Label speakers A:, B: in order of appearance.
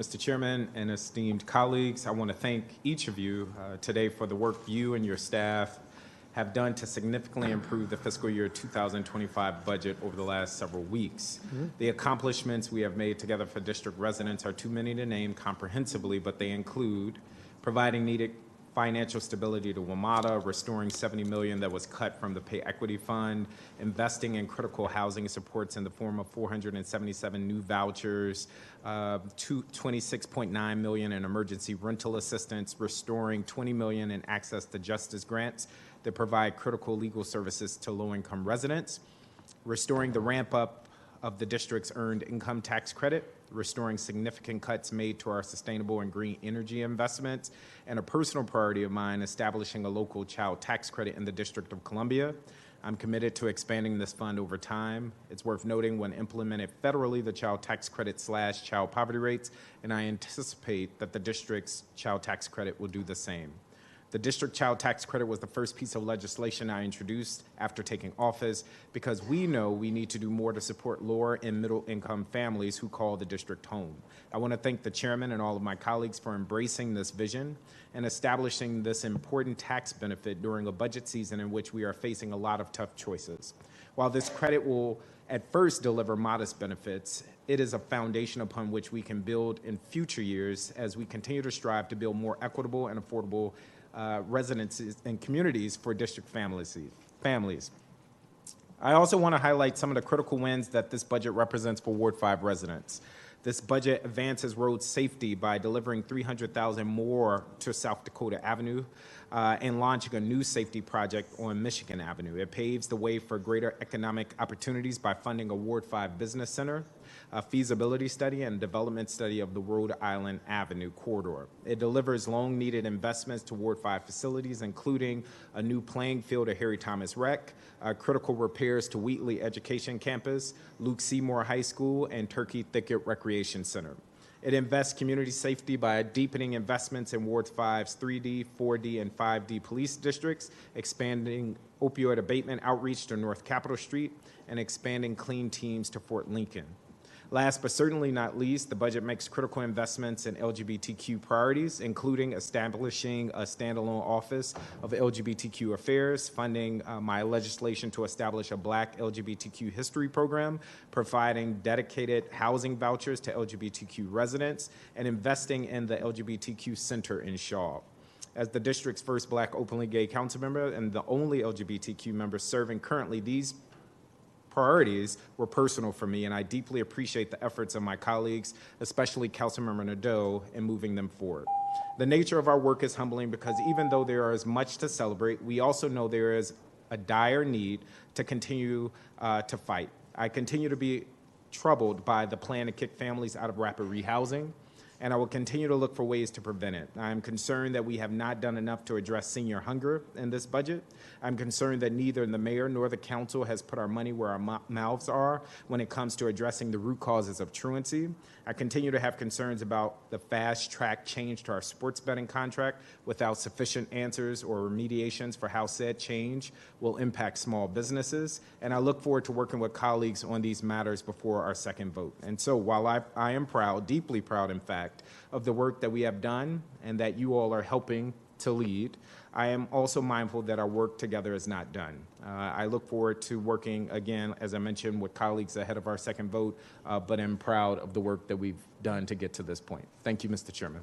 A: Mr. Chairman and esteemed colleagues, I want to thank each of you today for the work you and your staff have done to significantly improve the fiscal year 2025 budget over the last several weeks. The accomplishments we have made together for district residents are too many to name comprehensively, but they include providing needed financial stability to WMATA, restoring $70 million that was cut from the Pay Equity Fund, investing in critical housing supports in the form of 477 new vouchers, $26.9 million in emergency rental assistance, restoring $20 million in access to justice grants that provide critical legal services to low-income residents, restoring the ramp-up of the district's earned income tax credit, restoring significant cuts made to our sustainable and green energy investments, and a personal priority of mine, establishing a local child tax credit in the District of Columbia. I'm committed to expanding this fund over time. It's worth noting when implemented federally, the child tax credit / child poverty rates, and I anticipate that the district's child tax credit will do the same. The district child tax credit was the first piece of legislation I introduced after taking office because we know we need to do more to support lower and middle income families who call the district home. I want to thank the chairman and all of my colleagues for embracing this vision and establishing this important tax benefit during a budget season in which we are facing a lot of tough choices. While this credit will at first deliver modest benefits, it is a foundation upon which we can build in future years as we continue to strive to build more equitable and affordable residences and communities for district families. I also want to highlight some of the critical wins that this budget represents for Ward 5 residents. This budget advances road safety by delivering $300,000 more to South Dakota Avenue and launching a new safety project on Michigan Avenue. It paves the way for greater economic opportunities by funding a Ward 5 business center, a feasibility study, and development study of the Rhode Island Avenue corridor. It delivers long-needed investments to Ward 5 facilities, including a new playing field at Harry Thomas Rec, critical repairs to Wheatley Education Campus, Luke Seymour High School, and Turkey Thicket Recreation Center. It invests community safety by deepening investments in Ward 5's 3D, 4D, and 5D police districts, expanding opioid abatement outreach to North Capitol Street, and expanding clean teams to Fort Lincoln. Last but certainly not least, the budget makes critical investments in LGBTQ priorities, including establishing a standalone office of LGBTQ affairs, funding my legislation to establish a Black LGBTQ history program, providing dedicated housing vouchers to LGBTQ residents, and investing in the LGBTQ Center in Shaw. As the district's first Black openly gay council member and the only LGBTQ member serving currently, these priorities were personal for me, and I deeply appreciate the efforts of my colleagues, especially Councilmember Nadeau, in moving them forward. The nature of our work is humbling because even though there is much to celebrate, we also know there is a dire need to continue to fight. I continue to be troubled by the plan to kick families out of rapid rehousing, and I will continue to look for ways to prevent it. I am concerned that we have not done enough to address senior hunger in this budget. I'm concerned that neither the mayor nor the council has put our money where our mouths are when it comes to addressing the root causes of truancy. I continue to have concerns about the fast-track change to our sports betting contract without sufficient answers or remediations for how said change will impact small businesses. And I look forward to working with colleagues on these matters before our second vote. And so while I am proud, deeply proud in fact, of the work that we have done and that you all are helping to lead, I am also mindful that our work together is not done. I look forward to working again, as I mentioned, with colleagues ahead of our second vote, but am proud of the work that we've done to get to this point. Thank you, Mr. Chairman.